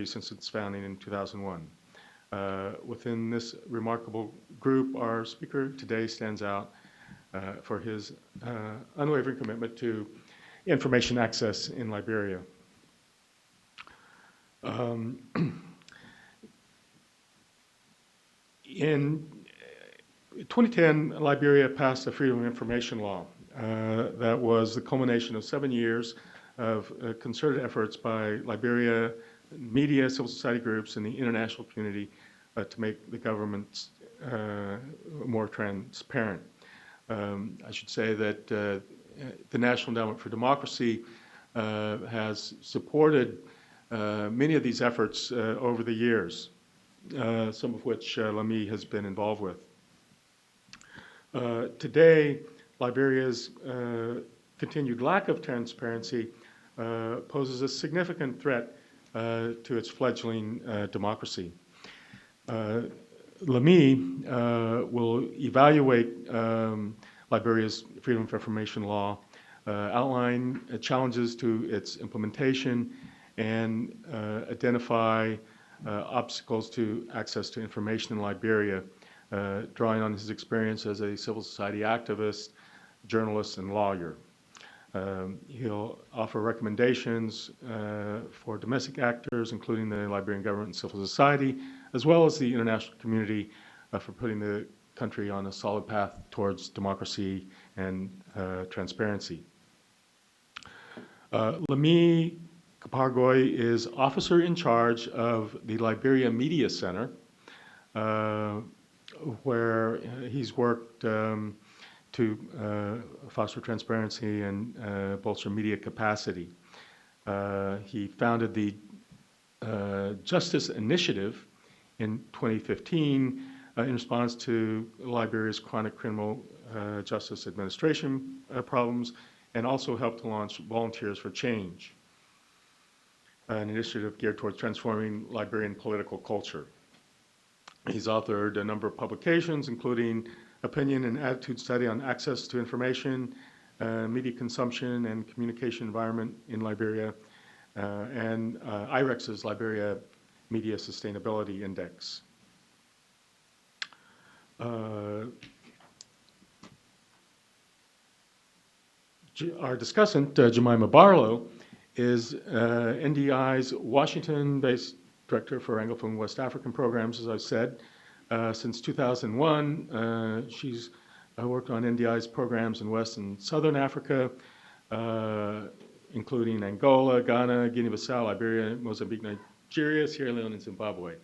country since its founding in 2001. Within this remarkable group, our speaker today stands out for his unwavering commitment to information access in Liberia. In 2010, Liberia passed a Freedom of Information law that was the culmination of 7 years of concerted efforts by Liberia media, civil society groups, and the international community to make the government more transparent. I should say that the National Endowment for Democracy has supported many of these efforts over the years, some of which Lamii has been involved with. Today, Liberia's continued lack of transparency poses a significant threat to its fledgling democracy. Lamii will evaluate Liberia's Freedom of Information law, outline challenges to its implementation, and identify obstacles to access to information in Liberia, drawing on his experience as a civil society activist, journalist, and lawyer. He'll offer recommendations for domestic actors, including the Liberian government and civil society, as well as the international community, for putting the country on a solid path towards democracy and transparency. Lamii Kpargoi is officer in charge of the Liberia Media Center, where he's worked to foster transparency and bolster media capacity. He founded the Justice Initiative in 2015 in response to Liberia's chronic criminal justice administration problems, and also helped to launch Volunteers for Change, an initiative geared towards transforming Liberian political culture. He's authored a number of publications, including Opinion and Attitude Study on Access to Information, Media Consumption and Communication Environment in Liberia, and IREX's Liberia Media Sustainability Index. Our discussant, Jemima Barlow, is NDI's Washington-based Director for Anglophone West African Programs, as I've said. Since 2001, she's worked on NDI's programs in West and Southern Africa, including Angola, Ghana, Guinea-Bissau, Liberia, Mozambique, Nigeria, Sierra Leone, and Zimbabwe.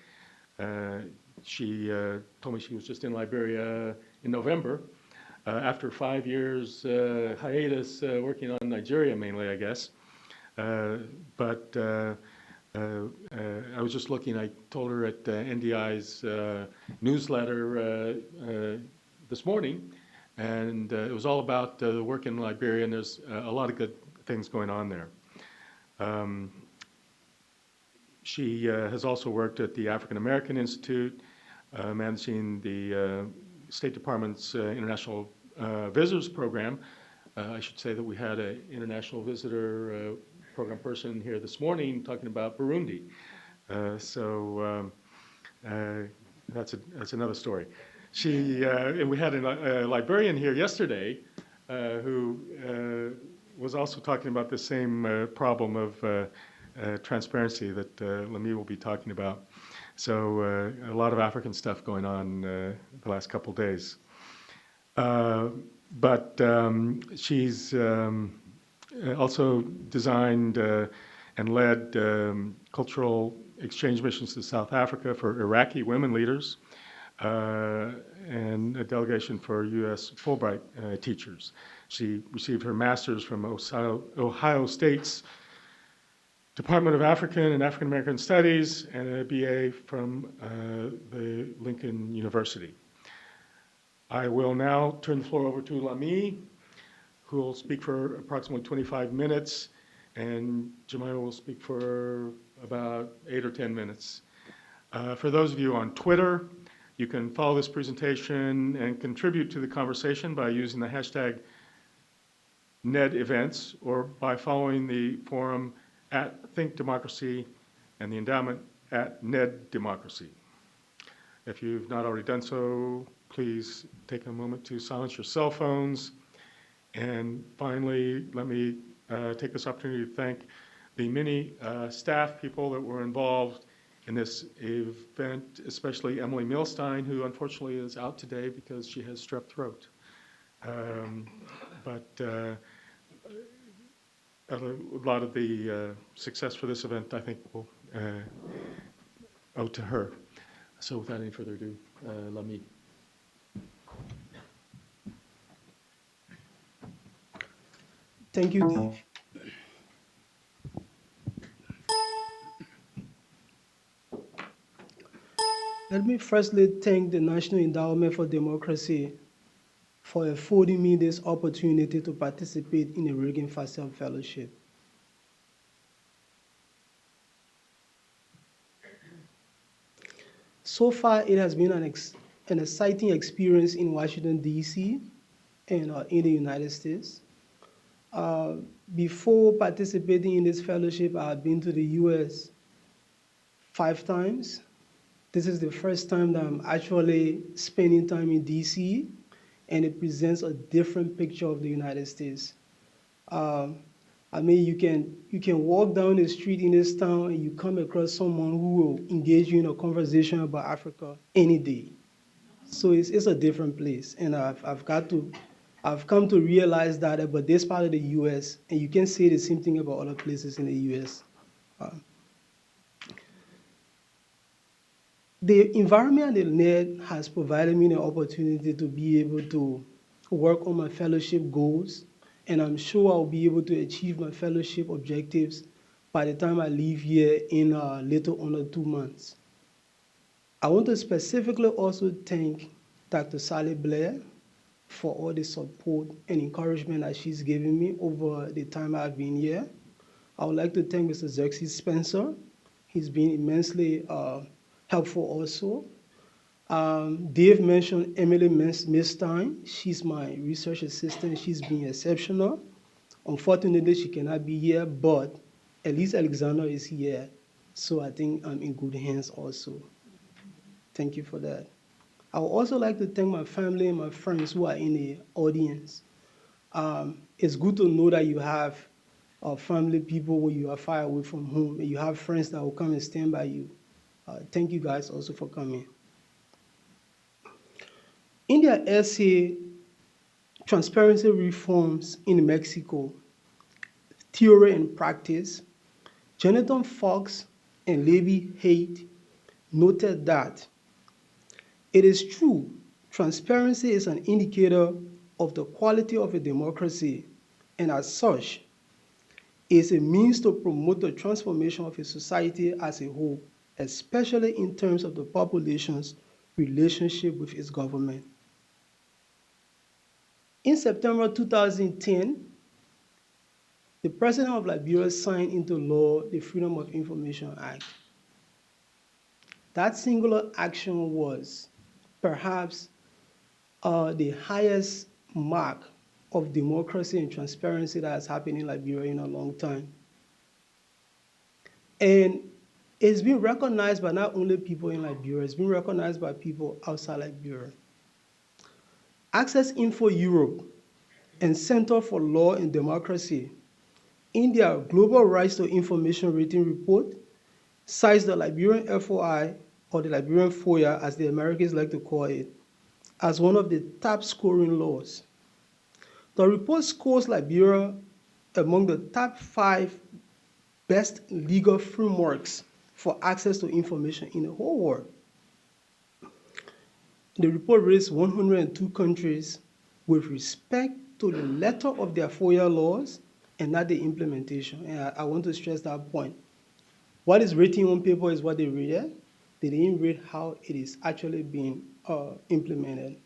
She told me she was just in Liberia in November, after 5 years hiatus working on Nigeria mainly, I guess. But I was just looking, I told her at NDI's newsletter this morning, and it was all about the work in Liberia, and there's a lot of good things going on there. She has also worked at the African American Institute, managing the State Department's International Visitors Program. I should say that we had an international visitor program person here this morning talking about Burundi. So that's another story. And we had a librarian here yesterday who was also talking about the same problem of transparency that Lamii will be talking about. So a lot of African stuff going on the last couple days. But she's also designed and led cultural exchange missions to South Africa for Iraqi women leaders, and a delegation for U.S. Fulbright teachers. She received her master's from Ohio State's Department of African and African American Studies, and a BA from the Lincoln University. I will now turn the floor over to Lamii, who will speak for approximately 25 minutes, and Jemima will speak for about 8 or 10 minutes. For those of you on Twitter, you can follow this presentation and contribute to the conversation by using the hashtag NEDEvents, or by following the forum @ThinkDemocracy and the endowment at Ned Democracy. If you've not already done so, please take a moment to silence your cell phones. And finally, let me take this opportunity to thank the many staff people that were involved in this event, especially Emily Milstein, who unfortunately is out today because she has strep throat. But a lot of the success for this event, I think, will owe to her. So without any further ado, Lamii. Thank you, Dave. Let me firstly thank the National Endowment for Democracy for affording me this opportunity to participate in the Reagan-fascell Fellowship. So far, it has been an exciting experience in Washington, D.C. and in the United States. Uh, Before participating in this fellowship, I had been to the U.S. 5 times. This is the first time that I'm actually spending time in DC, and it presents a different picture of the United States. Um, I mean, you can walk down the street in this town and you come across someone who will engage you in a conversation about Africa any day. So it's a different place, and I've come to realize that about this part of the U.S. and you can say the same thing about other places in the U.S. Uh, The environment at NED has provided me the opportunity to be able to work on my fellowship goals, and I'm sure I'll be able to achieve my fellowship objectives by the time I leave here in a little under 2 months. I want to specifically also thank Dr. Sally Blair for all the support and encouragement that she's given me over the time I've been here. I would like to thank Mr. Xerxes Spencer. He's been immensely helpful also. Dave mentioned Emily Milstein. She's my research assistant. She's been exceptional. Unfortunately, she cannot be here, but at least Alexander is here. So I think I'm in good hands also. Thank you for that. I would also like to thank my family and my friends who are in the audience. It's good to know that you have family people when you are far away from home, and you have friends that will come and stand by you. Thank you guys also for coming. In their essay, Transparency Reforms in Mexico, Theory and Practice, Jonathan Fox and Levi Haight noted that it is true, transparency is an indicator of the quality of a democracy, and as such, is a means to promote the transformation of a society as a whole, especially in terms of the population's relationship with its government. In September 2010, the President of Liberia signed into law the Freedom of Information Act. That singular action was perhaps the highest mark of democracy and transparency that has happened in Liberia in a long time. And it's been recognized by not only people in Liberia, it's been recognized by people outside Liberia. Access Info Europe and Center for Law and Democracy in their Global Rights to Information Rating Report cites the Liberian FOI, or the Liberian FOIA as the Americans like to call it, as one of the top scoring laws. The report scores Liberia among the top 5 best legal frameworks for access to information in the whole world. The report rates 102 countries with respect to the letter of their FOIA laws and not the implementation. And I want to stress that point. What is written on paper is what they read. They didn't read how it is actually being implemented.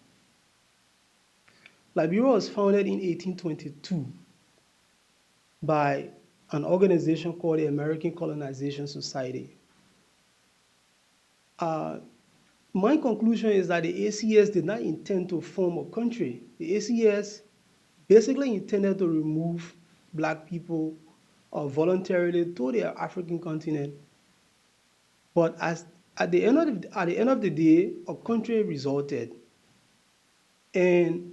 Liberia was founded in 1822 by an organization called the American Colonization Society. My conclusion is that the ACS did not intend to form a country. The ACS basically intended to remove Black people voluntarily to the African continent But at the end of the day, a country resulted. And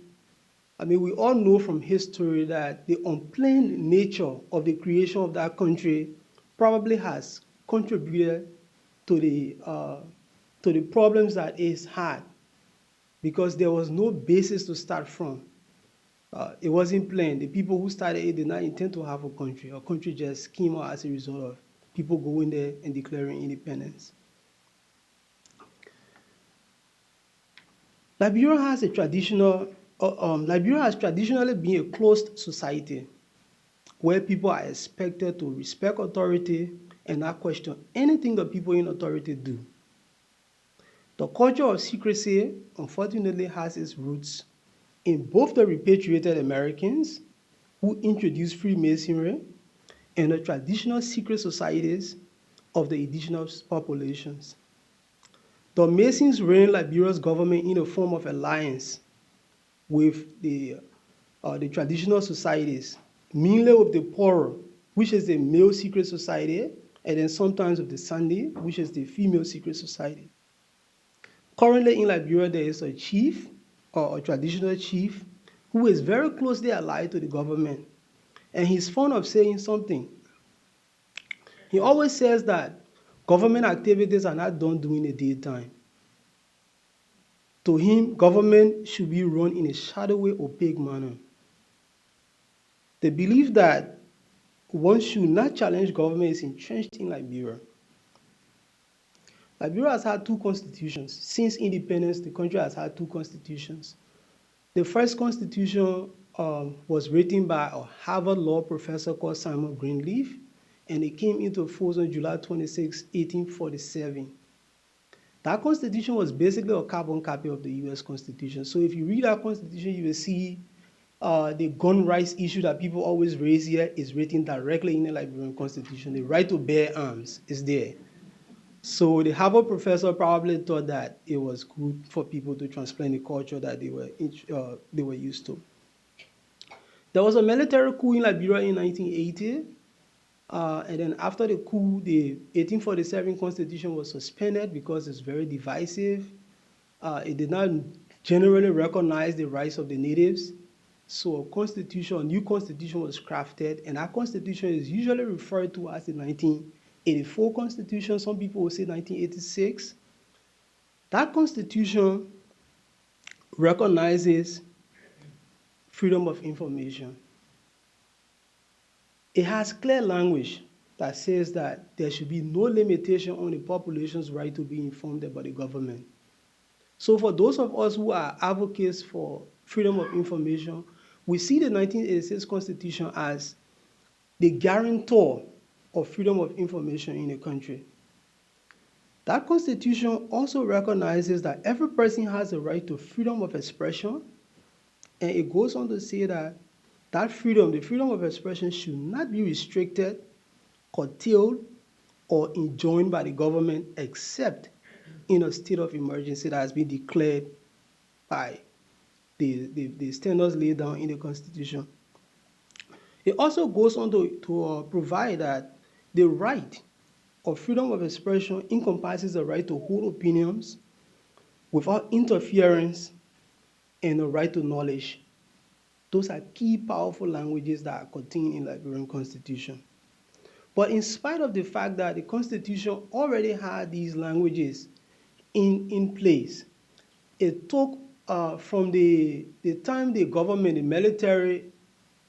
I mean, we all know from history that the unplanned nature of the creation of that country probably has contributed to the problems that it's had because there was no basis to start from. It wasn't planned. The people who started it did not intend to have a country. A country just came out as a result of people going there and declaring independence. Liberia has traditionally been a closed society where people are expected to respect authority and not question anything the people in authority do. The culture of secrecy, unfortunately, has its roots in both the repatriated Americans who introduced Freemasonry and the traditional secret societies of the indigenous populations. The Masons ran Liberia's government in a form of alliance with the traditional societies, mainly with the poorer, which is the male secret society, and then sometimes with the Sunday, which is the female secret society. Currently in Liberia, there is a chief or a traditional chief who is very closely allied to the government. And he's fond of saying something. He always says that government activities are not done during the daytime. To him, government should be run in a shadowy, opaque manner. The belief that one should not challenge government is entrenched in Liberia. Liberia has had two constitutions. Since independence, the country has had two constitutions. The first constitution was written by a Harvard law professor called Simon Greenleaf, and it came into force on July 26, 1847. That constitution was basically a carbon copy of the US Constitution. So if you read that constitution, you will see the gun rights issue that people always raise here is written directly in the Liberian Constitution. The right to bear arms is there. So the Harvard professor probably thought that it was good for people to transplant the culture that they were used to. There was a military coup in Liberia in 1980, and then after the coup, the 1847 constitution was suspended because it's very divisive. It did not generally recognize the rights of the natives. So a new constitution was crafted, and that constitution is usually referred to as the 1984 constitution. Some people will say 1986. That constitution recognizes freedom of information. It has clear language that says that there should be no limitation on the population's right to be informed about the government. So for those of us who are advocates for freedom of information, we see the 1986 Constitution as the guarantor of freedom of information in the country. That Constitution also recognizes that every person has a right to freedom of expression, and it goes on to say that the freedom of expression should not be restricted, curtailed, or enjoined by the government except in a state of emergency that has been declared by the standards laid down in the Constitution. It also goes on to provide that the right of freedom of expression encompasses the right to hold opinions without interference and the right to knowledge. Those are key powerful languages that are contained in the Liberian Constitution. But in spite of the fact that the Constitution already had these languages in place, it took from the time the government,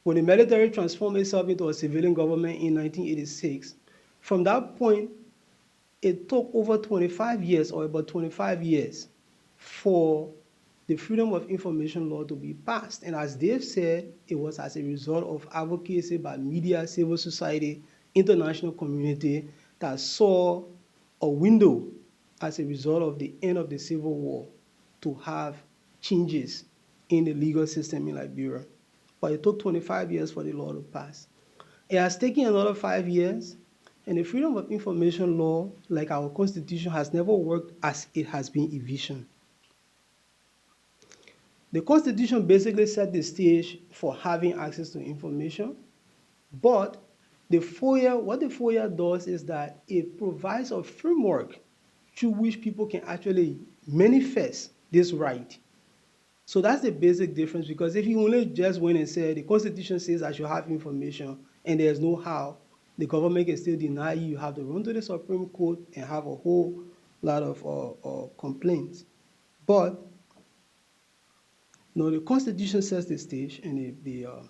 when the military transformed itself into a civilian government in 1986, from that point, it took over 25 years or about 25 years for the Freedom of Information Law to be passed. And as Dave said, it was as a result of advocacy by media, civil society, international community that saw a window as a result of the end of the Civil War to have changes in the legal system in Liberia. But it took 25 years for the law to pass. It has taken another 5 years, and the Freedom of Information Law, like our Constitution, has never worked as it has been envisioned. The Constitution basically set the stage for having access to information, but what the FOIA does is that it provides a framework through which people can actually manifest this right. So that's the basic difference, because if you only just went and said the Constitution says I should have information and there's no how, the government can still deny you. You have to run to the Supreme Court and have a whole lot of complaints. But no, the Constitution sets the stage, and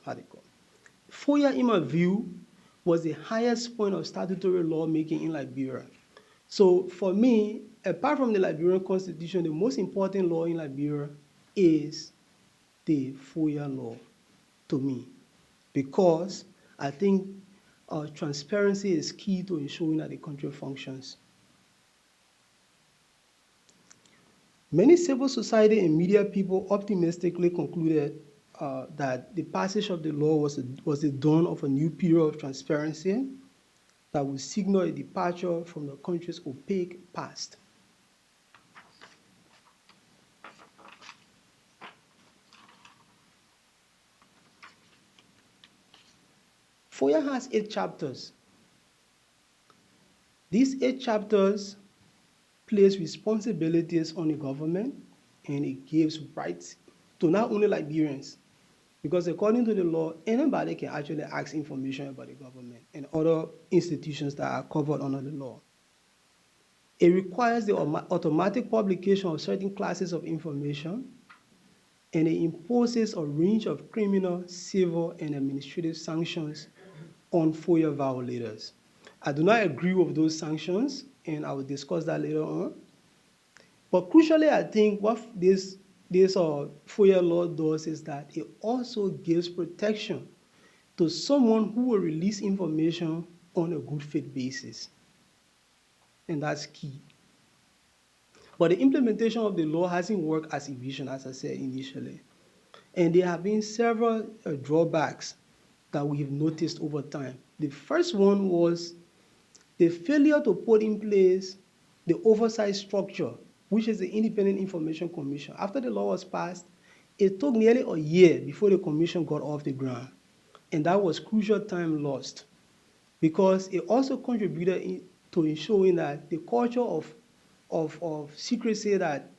how they call it. FOIA, in my view, was the highest point of statutory lawmaking in Liberia. So for me, apart from the Liberian Constitution, the most important law in Liberia is the FOIA law to me, because I think transparency is key to ensuring that the country functions. Many civil society and media people optimistically concluded that the passage of the law was the dawn of a new period of transparency that would signal a departure from the country's opaque past. FOIA has 8 chapters. These 8 chapters place responsibilities on the government, and it gives rights to not only Liberians, because according to the law, anybody can actually ask information about the government and other institutions that are covered under the law. It requires the automatic publication of certain classes of information, and it imposes a range of criminal, civil, and administrative sanctions on FOIA violators. I do not agree with those sanctions, and I will discuss that later on. But crucially, I think what this FOIA law does is that it also gives protection to someone who will release information on a good faith basis. And that's key. But the implementation of the law hasn't worked as envisioned, as I said initially. And there have been several drawbacks that we have noticed over time. The first one was the failure to put in place the oversight structure, which is the Independent Information Commission. After the law was passed, it took nearly a year before the commission got off the ground. And that was crucial time lost, because it also contributed to ensuring that the culture of secrecy that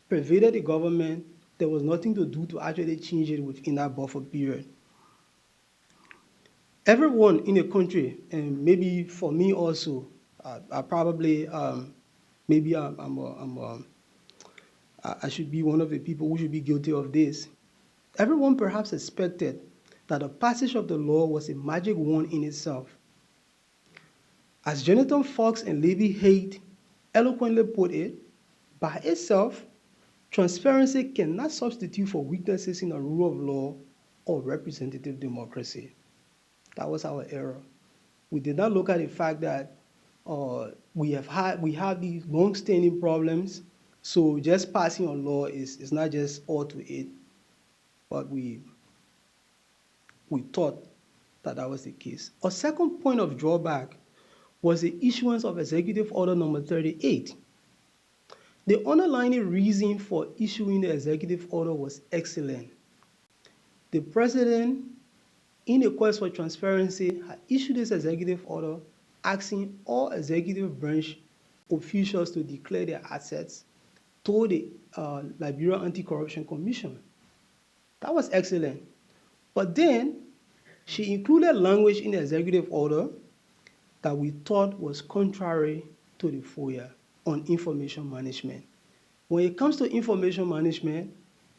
pervaded the government, there was nothing to do to actually change it within that buffer period. Everyone in the country, and maybe for me also, I probably, maybe I should be one of the people who should be guilty of this. Everyone perhaps expected that the passage of the law was a magic wand in itself. As Jonathan Fox and Lamii Kpargoi eloquently put it, by itself, transparency cannot substitute for weaknesses in the rule of law or representative democracy. That was our error. We did not look at the fact that we have these long-standing problems, so just passing a law is not just all to it, but we thought that was the case. A second point of drawback was the issuance of Executive Order number 38. The underlying reason for issuing the executive order was excellent. The president, in a quest for transparency, had issued this executive order asking all executive branch officials to declare their assets to the Liberia Anti-Corruption Commission. That was excellent. But then she included language in the executive order that we thought was contrary to the FOIA on information management. When it comes to information management,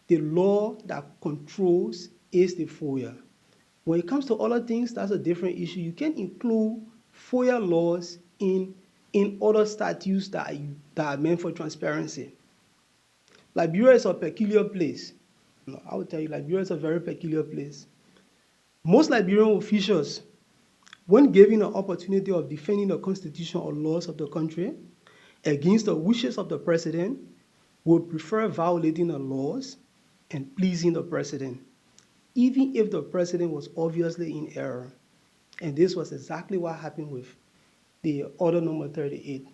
the law that controls is the FOIA. When it comes to other things, that's a different issue. You can include FOIA laws in other statutes that are meant for transparency. Liberia is a peculiar place. I will tell you, Liberia is a very peculiar place. Most Liberian officials, when given an opportunity of defending the constitution or laws of the country against the wishes of the president, would prefer violating the laws and pleasing the president, even if the president was obviously in error. And this was exactly what happened with the order number 38.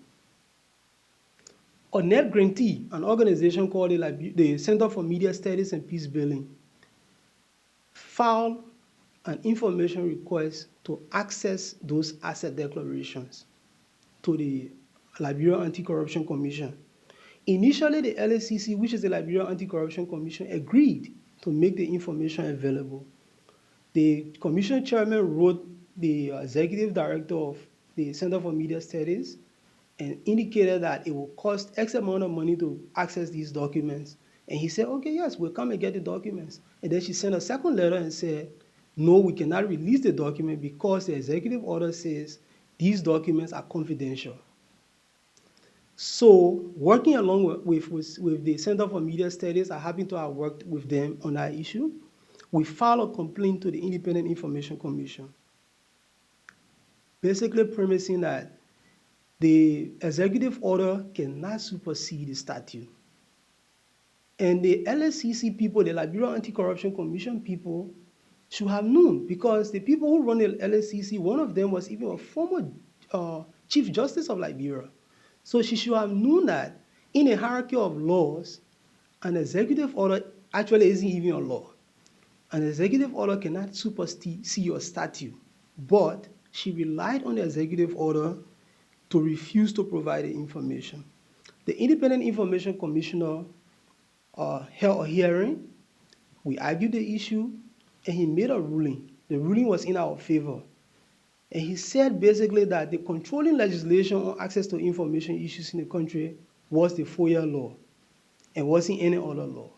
A net grantee, an organization called the Center for Media Studies and Peace Building, filed an information request to access those asset declarations to the Liberia Anti-Corruption Commission. Initially, the LACC, which is the Liberia Anti-Corruption Commission, agreed to make the information available. The commission chairman wrote the executive director of the Center for Media Studies and indicated that it will cost X amount of money to access these documents. And he said, okay, yes, we'll come and get the documents. And then she sent a second letter and said, no, we cannot release the document because the executive order says these documents are confidential. So working along with the Center for Media Studies, I happen to have worked with them on that issue. We filed a complaint to the Independent Information Commission, basically premising that the executive order cannot supersede the statute. And the LSCC people, the Liberia Anti-Corruption Commission people, should have known, because the people who run the LSCC, one of them was even a former Chief Justice of Liberia. So she should have known that in a hierarchy of laws, an executive order actually isn't even a law. An executive order cannot supersede your statute, but she relied on the executive order to refuse to provide the information. The Independent Information Commissioner held a hearing. We argued the issue, and he made a ruling. The ruling was in our favor. And he said basically that the controlling legislation on access to information issues in the country was the FOIA law and wasn't any other law.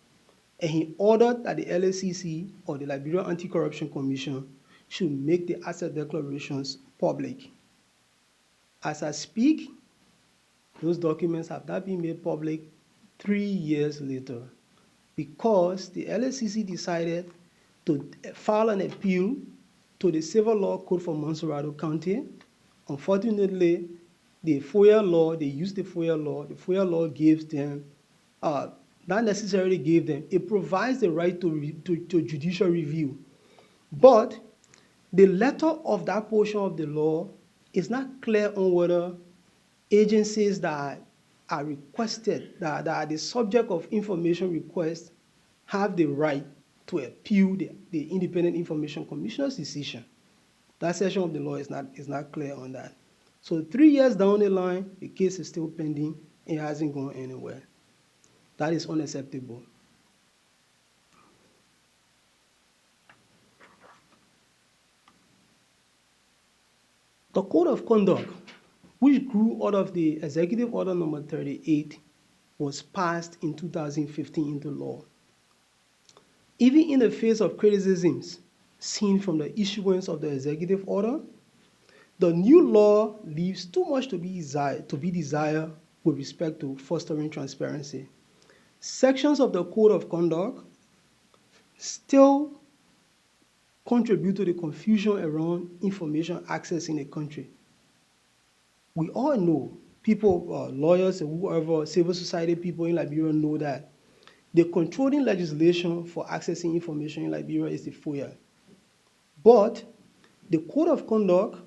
And he ordered that the LACC, or the Liberia Anti-Corruption Commission, should make the asset declarations public. As I speak, those documents have not been made public 3 years later, because the LACC decided to file an appeal to the Civil Law Code for Montserrado County. Unfortunately, the FOIA law, they used the FOIA law. The FOIA law gives them, not necessarily gave them, it provides the right to judicial review. But the letter of that portion of the law is not clear on whether agencies that are requested, that are the subject of information requests, have the right to appeal the Independent Information Commissioner's decision. That section of the law is not clear on that. So 3 years down the line, the case is still pending and it hasn't gone anywhere. That is unacceptable. The Code of Conduct, which grew out of the Executive Order number 38, was passed in 2015 into law. Even in the face of criticisms seen from the issuance of the executive order, the new law leaves too much to be desired with respect to fostering transparency. Sections of the Code of Conduct still contribute to the confusion around information access in the country. We all know, people, lawyers, and whoever, civil society people in Liberia know that the controlling legislation for accessing information in Liberia is the FOIA. But the Code of Conduct,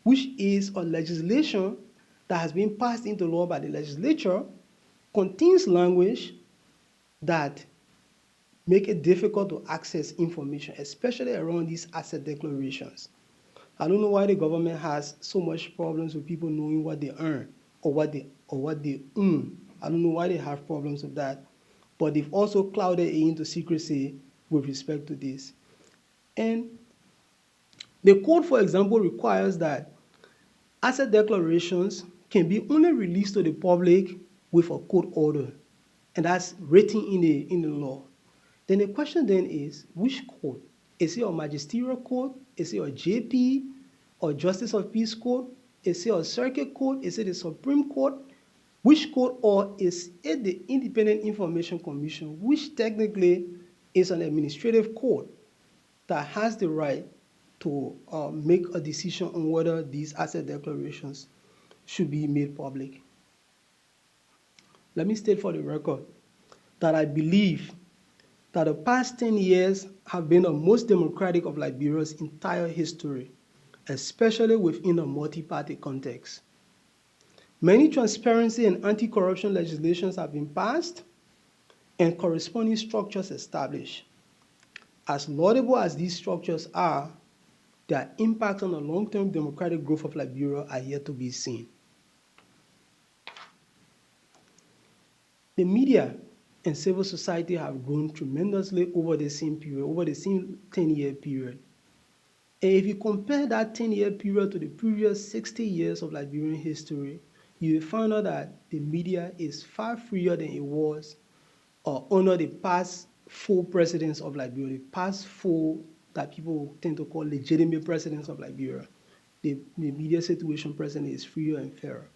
which is a legislation that has been passed into law by the legislature, contains language that make it difficult to access information, especially around these asset declarations. I don't know why the government has so much problems with people knowing what they earn or what they own. I don't know why they have problems with that. But they've also clouded it into secrecy with respect to this. And the code, for example, requires that asset declarations can be only released to the public with a court order, and that's written in the law. Then the question then is, which court? Is it a magisterial court? Is it a JP or Justice of Peace court? Is it a circuit court? Is it the Supreme Court? Which court, or is it the Independent Information Commission, which technically is an administrative court that has the right to make a decision on whether these asset declarations should be made public? Let me state for the record that I believe that the past 10 years have been the most democratic of Liberia's entire history, especially within a multi-party context. Many transparency and anti-corruption legislations have been passed and corresponding structures established. As laudable as these structures are, their impact on the long-term democratic growth of Liberia are yet to be seen. The media and civil society have grown tremendously over the same period, over the same 10-year period. And if you compare that 10-year period to the previous 60 years of Liberian history, you will find out that the media is far freer than it was under the past four presidents of Liberia, the past four that people tend to call legitimate presidents of Liberia. The media situation presently is freer and fairer.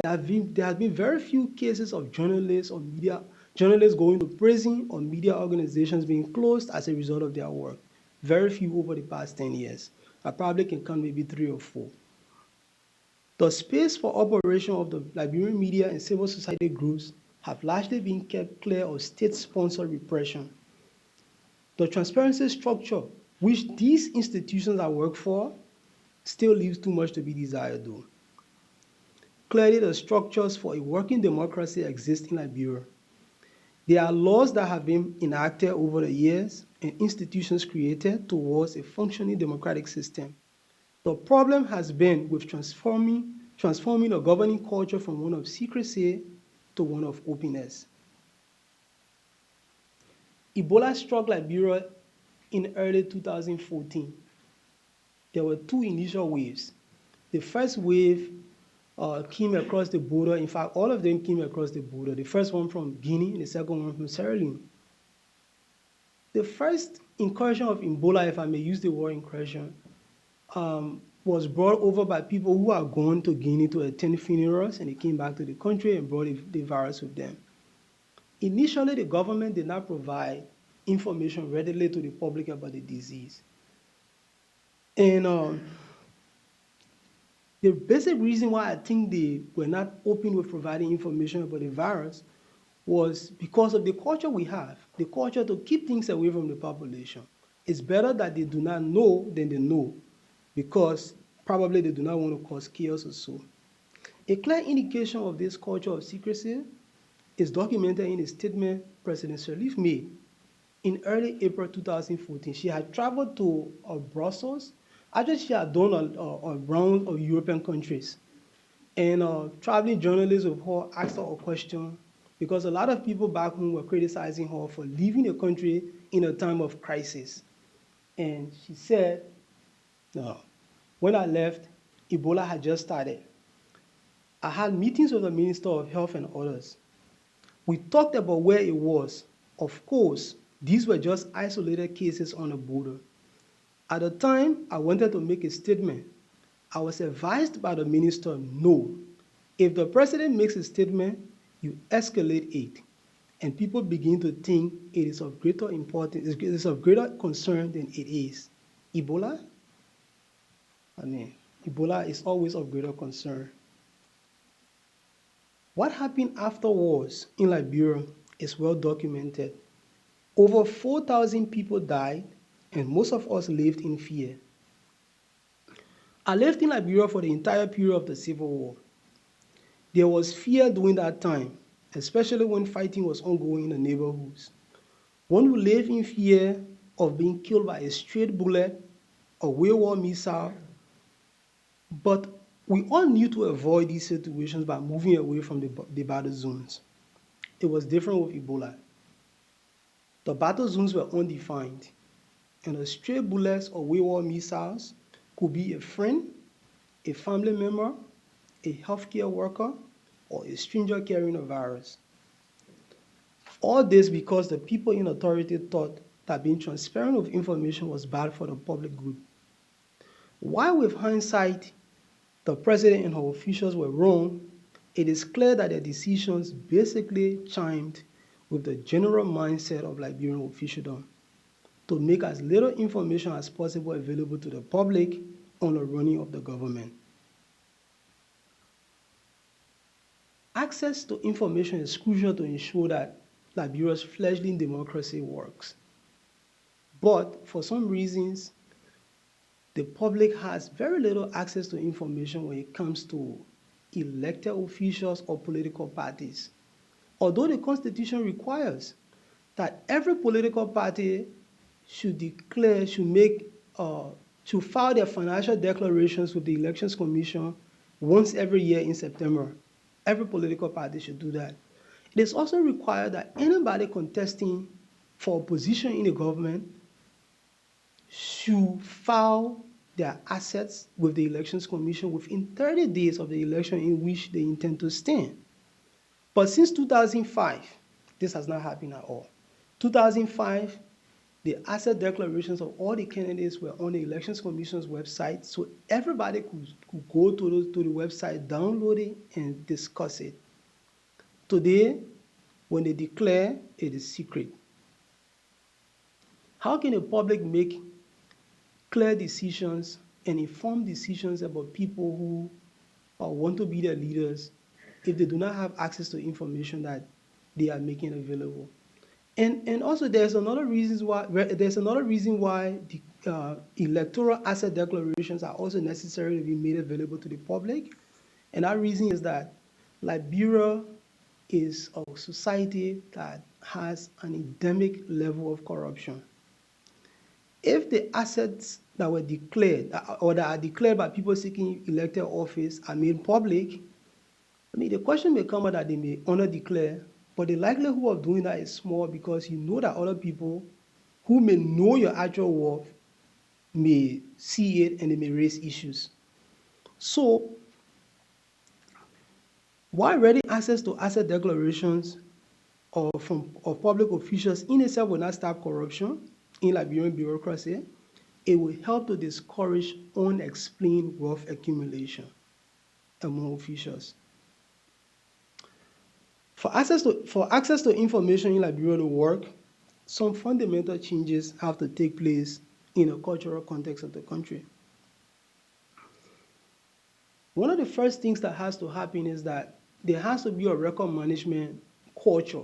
There have been very few cases of journalists going to prison or media organizations being closed as a result of their work. Very few over the past 10 years. I probably can count maybe three or four. The space for operation of the Liberian media and civil society groups have largely been kept clear of state-sponsored repression. The transparency structure which these institutions are work for still leaves too much to be desired though. Clearly, the structures for a working democracy exist in Liberia. There are laws that have been enacted over the years and institutions created towards a functioning democratic system. The problem has been with transforming a governing culture from one of secrecy to one of openness. Ebola struck Liberia in early 2014. There were two initial waves. The first wave came across the border. In fact, all of them came across the border. The first one from Guinea and the second one from Sierra Leone. The first incursion of Ebola, if I may use the word incursion, was brought over by people who had gone to Guinea to attend funerals, and they came back to the country and brought the virus with them. Initially, the government did not provide information readily to the public about the disease. And the basic reason why I think they were not open with providing information about the virus was because of the culture we have, the culture to keep things away from the population. It's better that they do not know than they know, because probably they do not want to cause chaos or so. A clear indication of this culture of secrecy is documented in a statement President Sirleaf made in early April 2014. She had traveled to Brussels. Actually, she had done a round of European countries. And traveling journalists with her asked her a question because a lot of people back home were criticizing her for leaving the country in a time of crisis. And she said, no, when I left, Ebola had just started. I had meetings with the Minister of Health and others. We talked about where it was. Of course, these were just isolated cases on the border. At the time, I wanted to make a statement. I was advised by the minister, no. If the president makes a statement, you escalate it. And people begin to think it is of greater importance, it is of greater concern than it is. Ebola? Ebola is always of greater concern. What happened afterwards in Liberia is well documented. Over 4,000 people died, and most of us lived in fear. I lived in Liberia for the entire period of the Civil War. There was fear during that time, especially when fighting was ongoing in the neighborhoods. One would live in fear of being killed by a straight bullet, a wayward missile, but we all knew to avoid these situations by moving away from the battle zones. It was different with Ebola. The battle zones were undefined, and the stray bullets or wayward missiles could be a friend, a family member, a healthcare worker, or a stranger carrying a virus. All this because the people in authority thought that being transparent with information was bad for the public good. While with hindsight, the president and her officials were wrong, it is clear that their decisions basically chimed with the general mindset of Liberian officialdom to make as little information as possible available to the public on the running of the government. Access to information is crucial to ensure that Liberia's fledgling democracy works. But for some reasons, the public has very little access to information when it comes to elected officials or political parties. Although the Constitution requires that every political party should file their financial declarations with the Elections Commission once every year in September. Every political party should do that. It is also required that anybody contesting for a position in the government should file their assets with the Elections Commission within 30 days of the election in which they intend to stand. But since 2005, this has not happened at all. 2005, the asset declarations of all the candidates were on the Elections Commission's website, so everybody could go to the website, download it, and discuss it. Today, when they declare, it is secret. How can the public make clear decisions and informed decisions about people who want to be their leaders if they do not have access to information that they are making available? And also there's another reason why the electoral asset declarations are also necessary to be made available to the public. And that reason is that Liberia is a society that has an endemic level of corruption. If the assets that were declared or that are declared by people seeking elected office are made public, I mean, the question may come out that they may honor declare, but the likelihood of doing that is small because you know that other people who may know your actual worth may see it and they may raise issues. So, while ready access to asset declarations of public officials in itself will not stop corruption in Liberian bureaucracy, it will help to discourage unexplained wealth accumulation among officials. For access to information in Liberia to work, some fundamental changes have to take place in the cultural context of the country. One of the first things that has to happen is that there has to be a record management culture.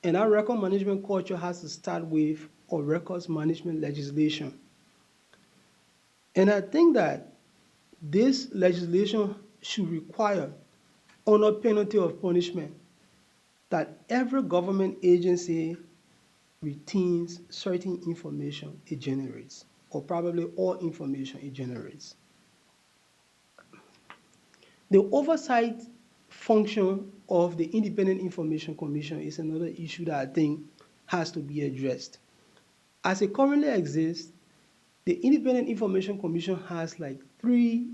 And that record management culture has to start with a records management legislation. And I think that this legislation should require, under penalty of punishment, that every government agency retains certain information it generates, or probably all information it generates. The oversight function of the Independent Information Commission is another issue that I think has to be addressed. As it currently exists, the Independent Information Commission has like 3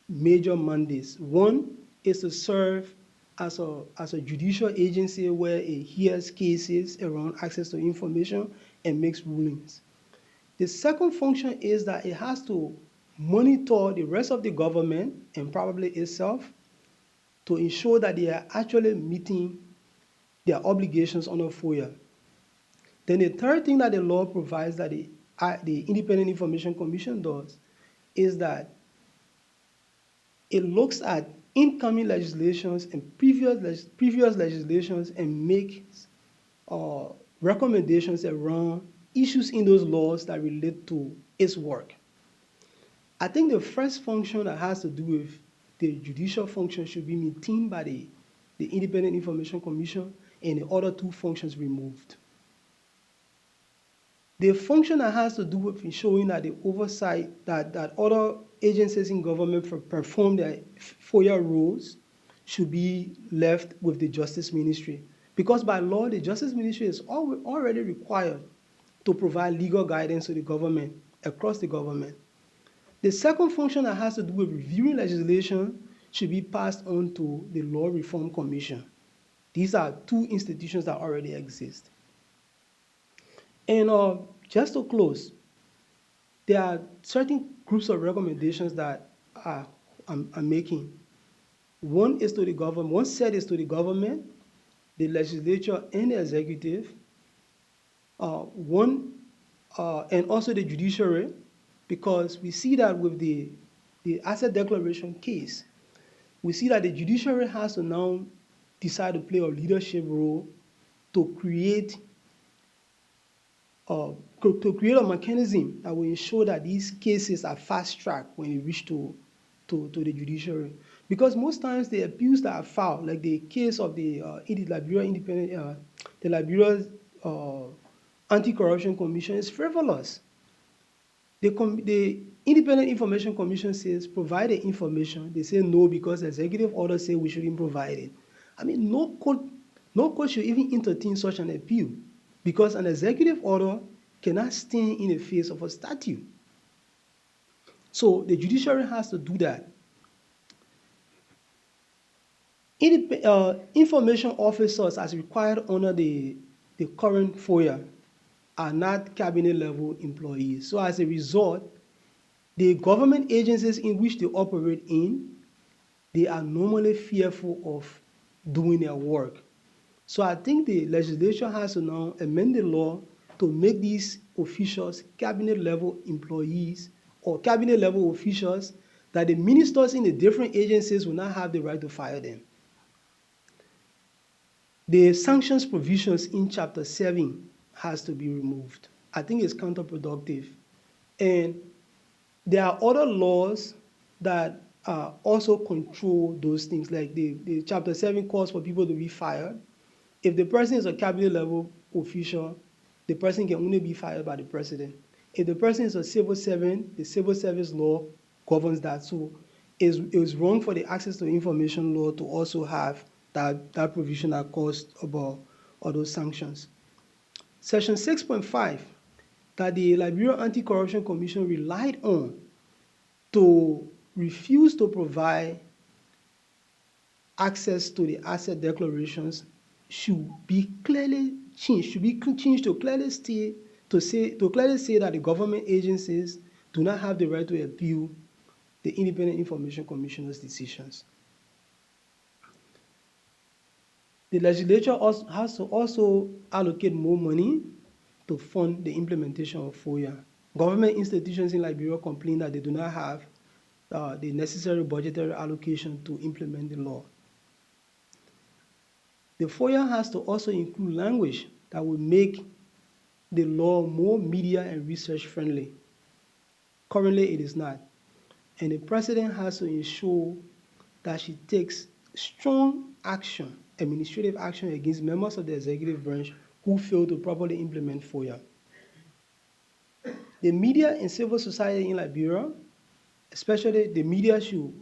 major mandates. One is to serve as a judicial agency where it hears cases around access to information and makes rulings. The second function is that it has to monitor the rest of the government and probably itself to ensure that they are actually meeting their obligations under FOIA. Then the third thing that the law provides that the Independent Information Commission does is that it looks at incoming legislations and previous legislations and makes recommendations around issues in those laws that relate to its work. I think the first function that has to do with the judicial function should be maintained by the Independent Information Commission and the other 2 functions removed. The function that has to do with ensuring that the oversight that other agencies in government perform their FOIA roles should be left with the Justice Ministry. Because by law, the Justice Ministry is already required to provide legal guidance to the government, across the government. The second function that has to do with reviewing legislation should be passed on to the Law Reform Commission. These are 2 institutions that already exist. And just to close, there are certain groups of recommendations that I'm making. One is to the government. One set is to the government, the legislature, and the executive. And also the judiciary, because we see that with the asset declaration case, we see that the judiciary has to now decide to play a leadership role to create a mechanism that will ensure that these cases are fast-tracked when they reach to the judiciary. Because most times the appeals that are filed, like the case of the Liberia Anti-Corruption Commission, is frivolous. The Independent Information Commission says provide the information. They say no because the executive order say we shouldn't provide it. I mean, no No court should even entertain such an appeal because an executive order cannot stand in the face of a statute. So the judiciary has to do that. Information officers, as required under the current FOIA, are not cabinet level employees. So as a result, the government agencies in which they operate in, they are normally fearful of doing their work. So I think the legislature has to now amend the law to make these officials cabinet level employees or cabinet level officials, that the ministers in the different agencies will not have the right to fire them. The sanctions provisions in Chapter 7 has to be removed. I think it's counterproductive. And there are other laws that also control those things, like the Chapter 7 calls for people to be fired. If the person is a cabinet level official, the person can only be fired by the president. If the person is a civil servant, the civil service law governs that. So it was wrong for the access to information law to also have that provision that calls about all those sanctions. Section 6.5 that the Liberia Anti-Corruption Commission relied on to refuse to provide access to the asset declarations should be clearly changed, to clearly say that the government agencies do not have the right to appeal the Independent Information Commissioner's decisions. The legislature has to also allocate more money to fund the implementation of FOIA. Government institutions in Liberia complain that they do not have the necessary budgetary allocation to implement the law. The FOIA has to also include language that will make the law more media and research friendly. Currently, it is not. And the president has to ensure that she takes strong action, administrative action, against members of the executive branch who fail to properly implement FOIA. The media and civil society in Liberia, especially the media, should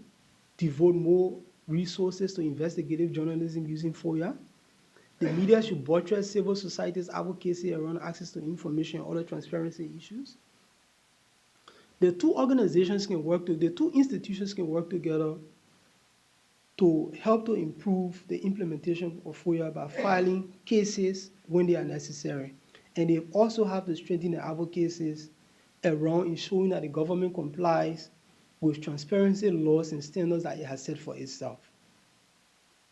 devote more resources to investigative journalism using FOIA. The media should buttress civil society's advocacy around access to information and other transparency issues. The two institutions can work together to help to improve the implementation of FOIA by filing cases when they are necessary. And they also have to strengthen the advocacies around ensuring that the government complies with transparency laws and standards that it has set for itself.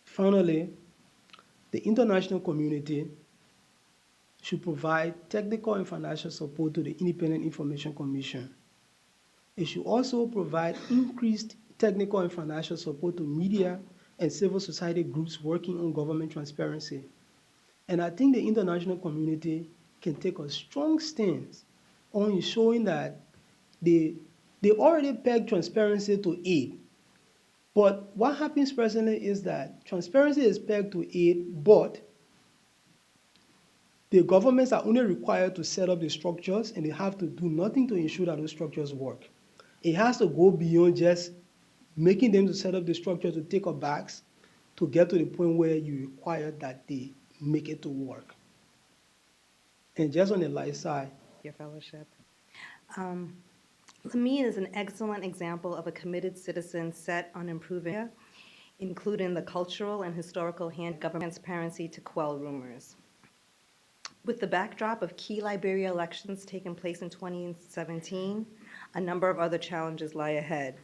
Finally, the international community should provide technical and financial support to the Independent Information Commission. It should also provide increased technical and financial support to media and civil society groups working on government transparency. And I think the international community can take a strong stance on ensuring that they already peg transparency to aid. But what happens presently is that transparency is pegged to aid, but the governments are only required to set up the structures and they have to do nothing to ensure that those structures work. It has to go beyond just making them to set up the structure to take up bags to get to the point where you require that they make it to work. And just on the light side, Your fellowship. Lamii is an excellent example of a committed citizen set on improving, including the cultural and historical government transparency to quell rumors. With the backdrop of key Liberia elections taking place in 2017, a number of other challenges lie ahead.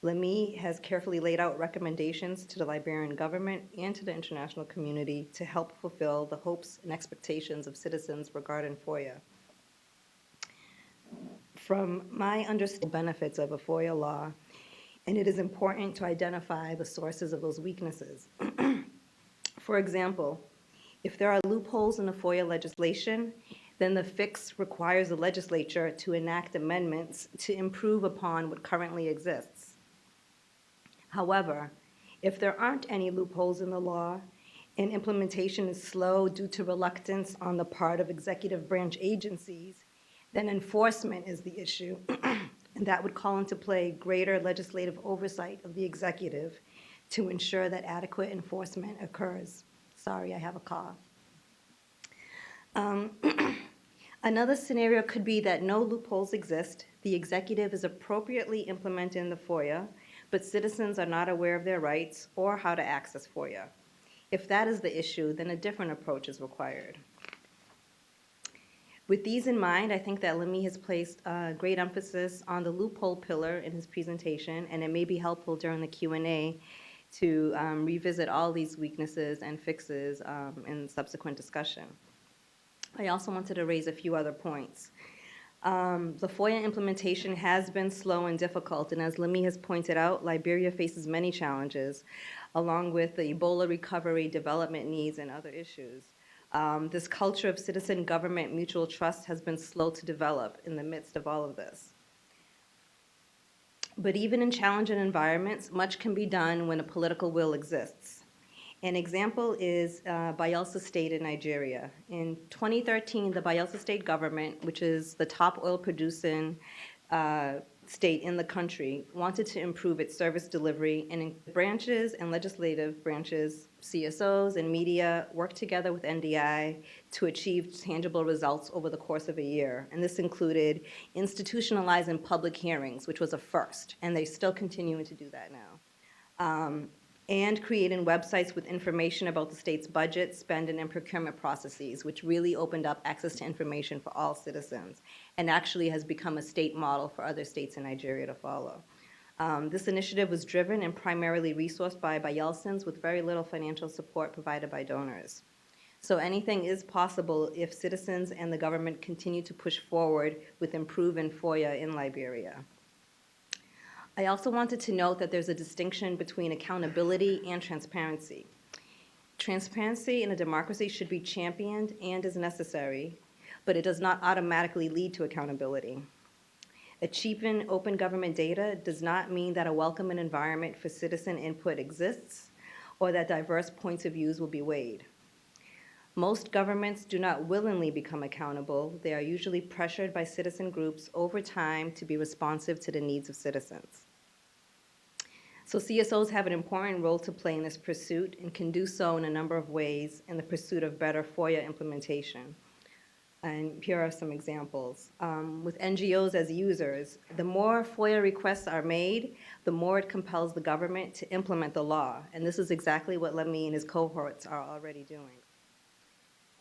Lamii has carefully laid out recommendations to the Liberian government and to the international community to help fulfill the hopes and expectations of citizens regarding FOIA. From my understanding, benefits of a FOIA law, and it is important to identify the sources of those weaknesses. For example, if there are loopholes in the FOIA legislation, then the fix requires the legislature to enact amendments to improve upon what currently exists. However, if there aren't any loopholes in the law and implementation is slow due to reluctance on the part of executive branch agencies, then enforcement is the issue, and that would call into play greater legislative oversight of the executive to ensure that adequate enforcement occurs. Sorry, I have a cough. Another scenario could be that no loopholes exist, the executive is appropriately implementing the FOIA, but citizens are not aware of their rights or how to access FOIA. If that is the issue, then a different approach is required. With these in mind, I think that Lamii has placed great emphasis on the loophole pillar in his presentation, and it may be helpful during the Q&A to revisit all these weaknesses and fixes in subsequent discussion. I also wanted to raise a few other points. The FOIA implementation has been slow and difficult, and as Lamii has pointed out, Liberia faces many challenges, along with the Ebola recovery, development needs, and other issues. This culture of citizen government mutual trust has been slow to develop in the midst of all of this. But even in challenging environments, much can be done when a political will exists. An example is Bayelsa State in Nigeria. In 2013, the Bayelsa State government, which is the top oil producing state in the country, wanted to improve its service delivery, and in branches and legislative branches, CSOs and media worked together with NDI to achieve tangible results over the course of a year. And this included institutionalizing public hearings, which was a first, and they're still continuing to do that now. And creating websites with information about the state's budget, spending, and procurement processes, which really opened up access to information for all citizens, and actually has become a state model for other states in Nigeria to follow. This initiative was driven and primarily resourced by Bayelsans with very little financial support provided by donors. So anything is possible if citizens and the government continue to push forward with improving FOIA in Liberia. I also wanted to note that there's a distinction between accountability and transparency. Transparency in a democracy should be championed and is necessary, but it does not automatically lead to accountability. Achieving open government data does not mean that a welcoming environment for citizen input exists or that diverse points of views will be weighed. Most governments do not willingly become accountable. They are usually pressured by citizen groups over time to be responsive to the needs of citizens. So CSOs have an important role to play in this pursuit and can do so in a number of ways in the pursuit of better FOIA implementation. And here are some examples. With NGOs as users, the more FOIA requests are made, the more it compels the government to implement the law. And this is exactly what Lamii and his cohorts are already doing.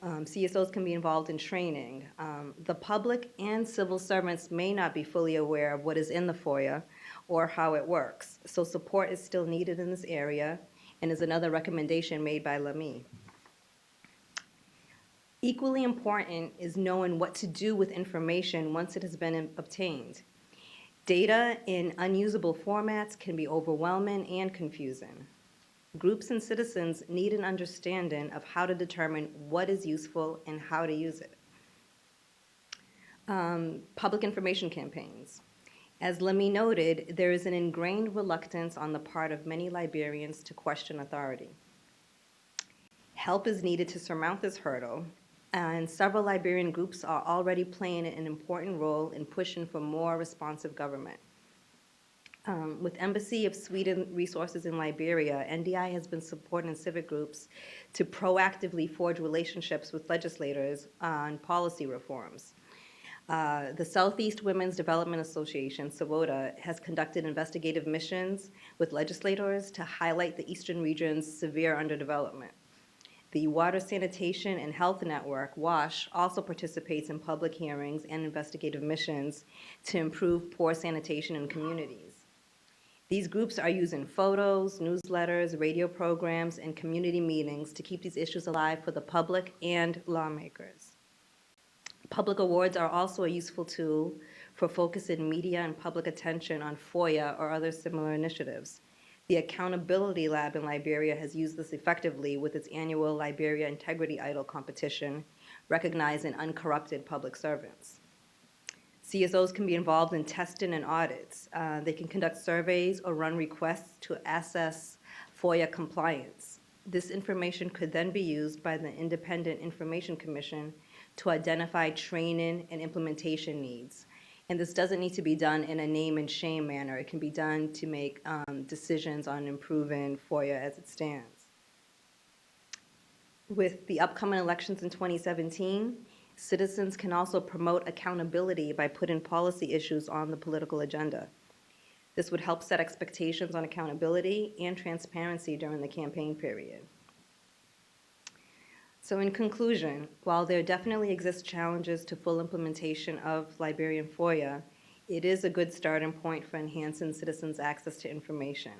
CSOs can be involved in training. The public and civil servants may not be fully aware of what is in the FOIA or how it works. So support is still needed in this area and is another recommendation made by Lamii. Equally important is knowing what to do with information once it has been obtained. Data in unusable formats can be overwhelming and confusing. Groups and citizens need an understanding of how to determine what is useful and how to use it. Public information campaigns. As Lamii noted, there is an ingrained reluctance on the part of many Liberians to question authority. Help is needed to surmount this hurdle, and several Liberian groups are already playing an important role in pushing for more responsive government. With Embassy of Sweden resources in Liberia, NDI has been supporting civic groups to proactively forge relationships with legislators on policy reforms. The Southeast Women's Development Association, SAWODA, has conducted investigative missions with legislators to highlight the Eastern region's severe underdevelopment. The Water Sanitation and Health Network, WASH, also participates in public hearings and investigative missions to improve poor sanitation in communities. These groups are using photos, newsletters, radio programs, and community meetings to keep these issues alive for the public and lawmakers. Public awards are also a useful tool for focusing media and public attention on FOIA or other similar initiatives. The Accountability Lab in Liberia has used this effectively with its annual Liberia Integrity Idol competition, recognizing uncorrupted public servants. CSOs can be involved in testing and audits. They can conduct surveys or run requests to assess FOIA compliance. This information could then be used by the Independent Information Commission to identify training and implementation needs. And this doesn't need to be done in a name and shame manner. It can be done to make decisions on improving FOIA as it stands. With the upcoming elections in 2017, citizens can also promote accountability by putting policy issues on the political agenda. This would help set expectations on accountability and transparency during the campaign period. So in conclusion, while there definitely exist challenges to full implementation of Liberian FOIA, it is a good starting point for enhancing citizens' access to information.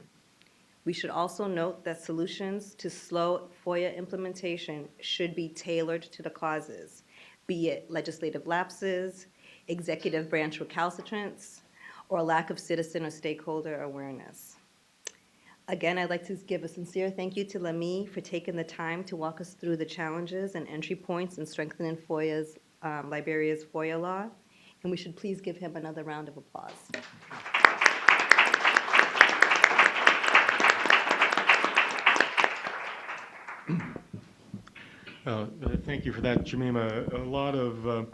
We should also note that solutions to slow FOIA implementation should be tailored to the causes, be it legislative lapses, executive branch recalcitrance, or lack of citizen or stakeholder awareness. Again, I'd like to give a sincere thank you to Lamii for taking the time to walk us through the challenges and entry points in strengthening Liberia's FOIA law, and we should please give him another round of applause. Thank you for that, Jemima. A lot of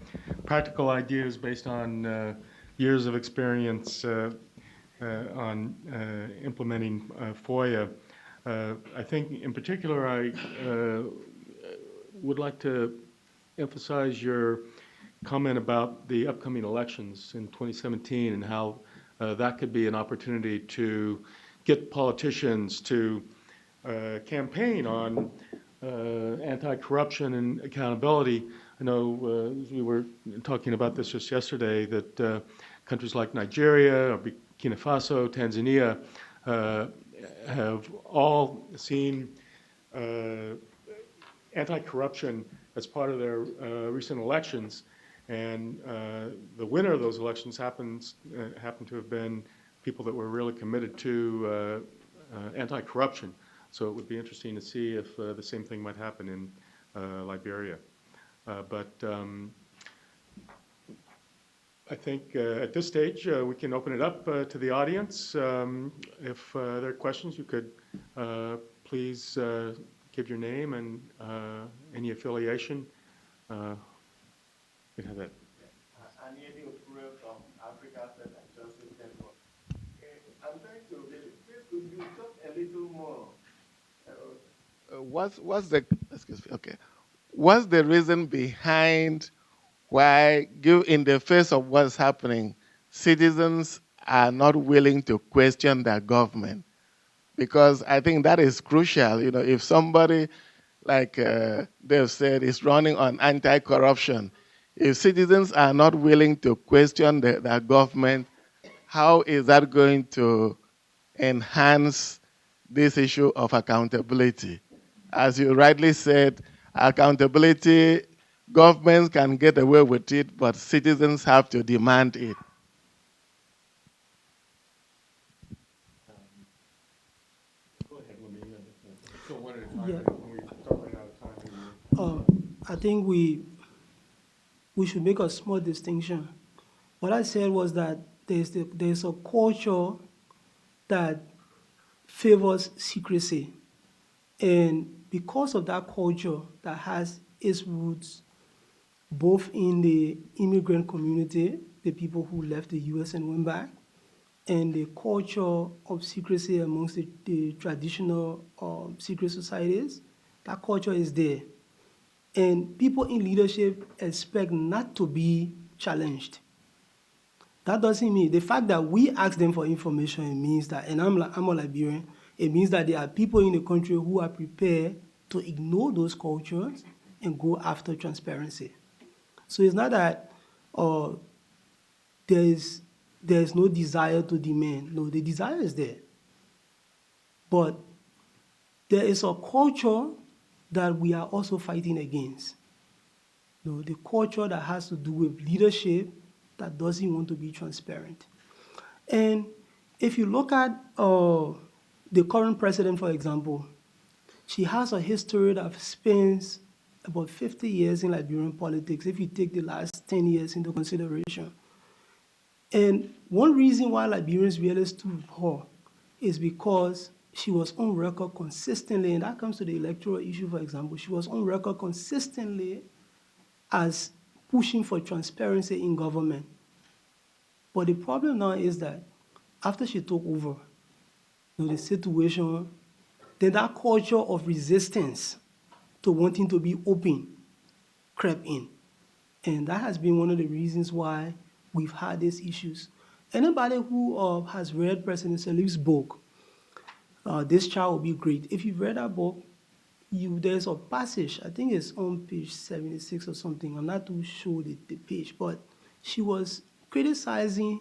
practical ideas based on years of experience on implementing FOIA. I think in particular I would like to emphasize your comment about the upcoming elections in 2017 and how that could be an opportunity to get politicians to campaign on anti-corruption and accountability. I know we were talking about this just yesterday, that countries like Nigeria, or Burkina Faso, Tanzania have all seen anti-corruption as part of their recent elections, and the winner of those elections happened to have been people that were really committed to anti-corruption. So it would be interesting to see if the same thing might happen in Liberia. But I think at this stage we can open it up to the audience. If there are questions, you could please give your name and any affiliation. We have that. From Africa and Justice Network. I'm trying to get it. Please, could you talk a little more? What's the excuse me? Okay, what's the reason behind why, in the face of what's happening, citizens are not willing to question their government? Because I think that is crucial. You know, if somebody, like they've said, is running on anti-corruption, if citizens are not willing to question their government, how is that going to enhance this issue of accountability? As you rightly said, accountability, governments can get away with it, but citizens have to demand it. Go ahead, Lamii. Go one at a time. Yeah. When we start running out of time, I think we should make a small distinction. What I said was that there's a culture that favors secrecy. And because of that culture that has its roots both in the immigrant community, the people who left the US and went back, and the culture of secrecy amongst the traditional secret societies, that culture is there. And people in leadership expect not to be challenged. That doesn't mean, the fact that we ask them for information, it means that, and I'm a Liberian, it means that there are people in the country who are prepared to ignore those cultures and go after transparency. So it's not that there's no desire to demand. No, the desire is there. But there is a culture that we are also fighting against. The culture that has to do with leadership that doesn't want to be transparent. And if you look at the current president, for example, she has a history that spans about 50 years in Liberian politics, if you take the last 10 years into consideration. And one reason why Liberians really stood with her is because she was on record consistently, and that comes to the electoral issue, for example, she was on record consistently as pushing for transparency in government. But the problem now is that after she took over, the situation, then that culture of resistance to wanting to be open crept in. And that has been one of the reasons why we've had these issues. Anybody who has read President Salif's book, This Child Will Be Great, if you've read that book, there's a passage, I think it's on page 76 or something, I'm not too sure the page, but she was criticizing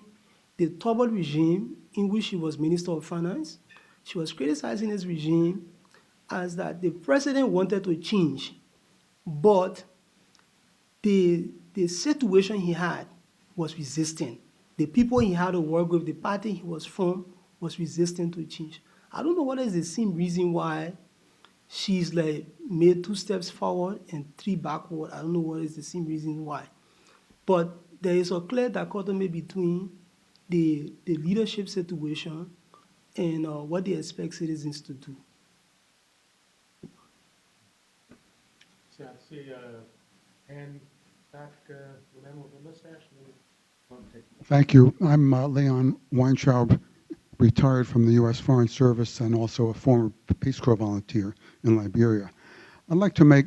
the troubled regime in which she was Minister of Finance. She was criticizing this regime as that the president wanted to change, but the situation he had was resistant. The people he had to work with, the party he was from, was resistant to change. I don't know what is the same reason why she's like made 2 steps forward and 3 backward. I don't know what is the same reason why. But there is a clear dichotomy between the leadership situation and what they expect citizens to do. See, I see hand back, the man with the mustache. Thank you. I'm Leon Weintraub, retired from the U.S. Foreign Service and also a former Peace Corps volunteer in Liberia. I'd like to make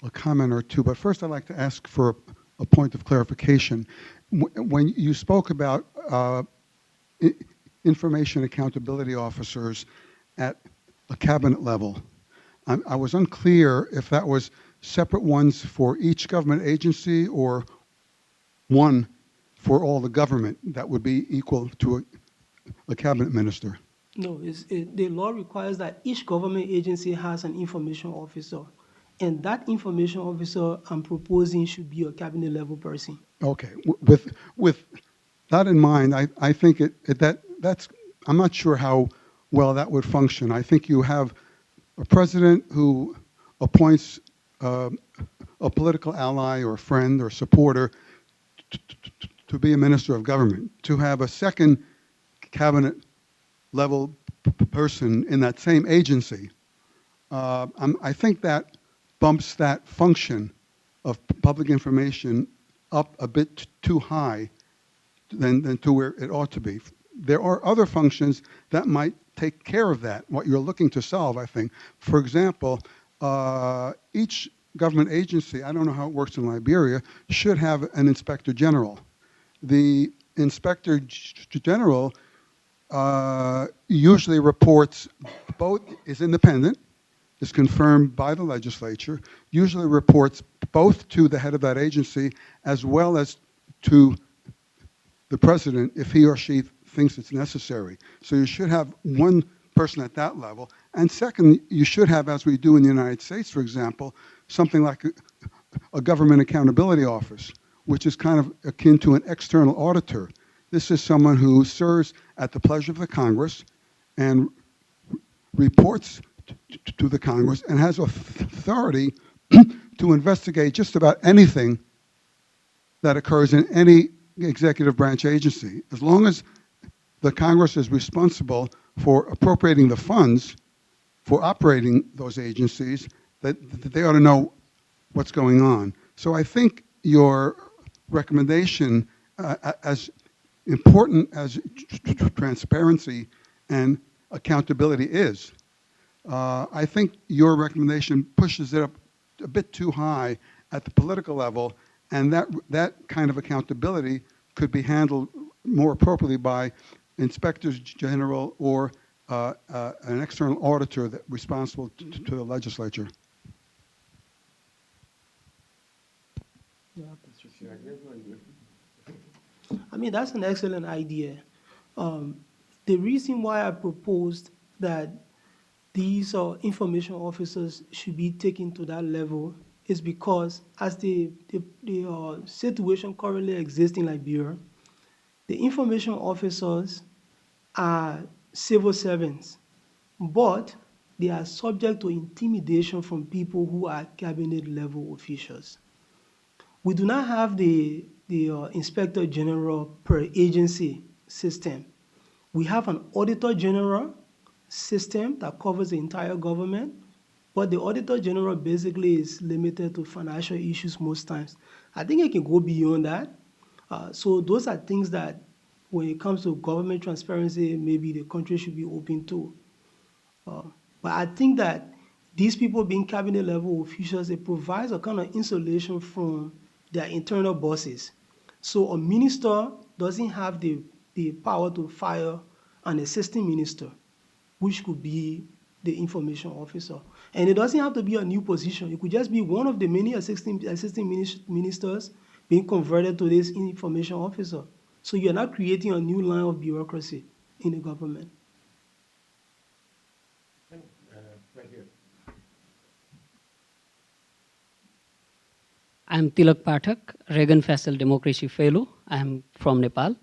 a comment or two, but first I'd like to ask for a point of clarification. When you spoke about information accountability officers at a cabinet level, I was unclear if that was separate ones for each government agency or one for all the government that would be equal to a cabinet minister. No, the law requires that each government agency has an information officer, and that information officer I'm proposing should be a cabinet level person. Okay, with that in mind, I think that's I'm not sure how well that would function. I think you have a president who appoints a political ally or friend or supporter to be a minister of government, to have a second cabinet level person in that same agency. I think that bumps that function of public information up a bit too high than to where it ought to be. There are other functions that might take care of that, what you're looking to solve, I think. For example, each government agency, I don't know how it works in Liberia, should have an inspector general. The inspector general usually reports, both is independent, is confirmed by the legislature, usually reports both to the head of that agency as well as to the president if he or she thinks it's necessary. So you should have one person at that level. And second, you should have, as we do in the United States, for example, something like a government accountability office, which is kind of akin to an external auditor. This is someone who serves at the pleasure of the Congress and reports to the Congress and has authority to investigate just about anything that occurs in any executive branch agency. As long as the Congress is responsible for appropriating the funds for operating those agencies, that they ought to know what's going on. So I think your recommendation, as important as transparency and accountability is, I think your recommendation pushes it up a bit too high at the political level, and that kind of accountability could be handled more appropriately by inspectors general or an external auditor that responsible to the legislature. Yeah. I mean, that's an excellent idea. The reason why I proposed that these information officers should be taken to that level is because as the situation currently exists in Liberia, the information officers are civil servants, but they are subject to intimidation from people who are cabinet level officials. We do not have the inspector general per agency system. We have an auditor general system that covers the entire government, but the auditor general basically is limited to financial issues most times. I think it can go beyond that. So those are things that when it comes to government transparency, maybe the country should be open to. But I think that these people being cabinet level officials, it provides a kind of insulation from their internal bosses. So a minister doesn't have the power to fire an assistant minister, which could be the information officer. And it doesn't have to be a new position. It could just be one of the many assistant ministers being converted to this information officer. So you're not creating a new line of bureaucracy in the government. Right here. I'm Tilak Pathak, reagan-fascell Democracy Fellow. I'm from Nepal.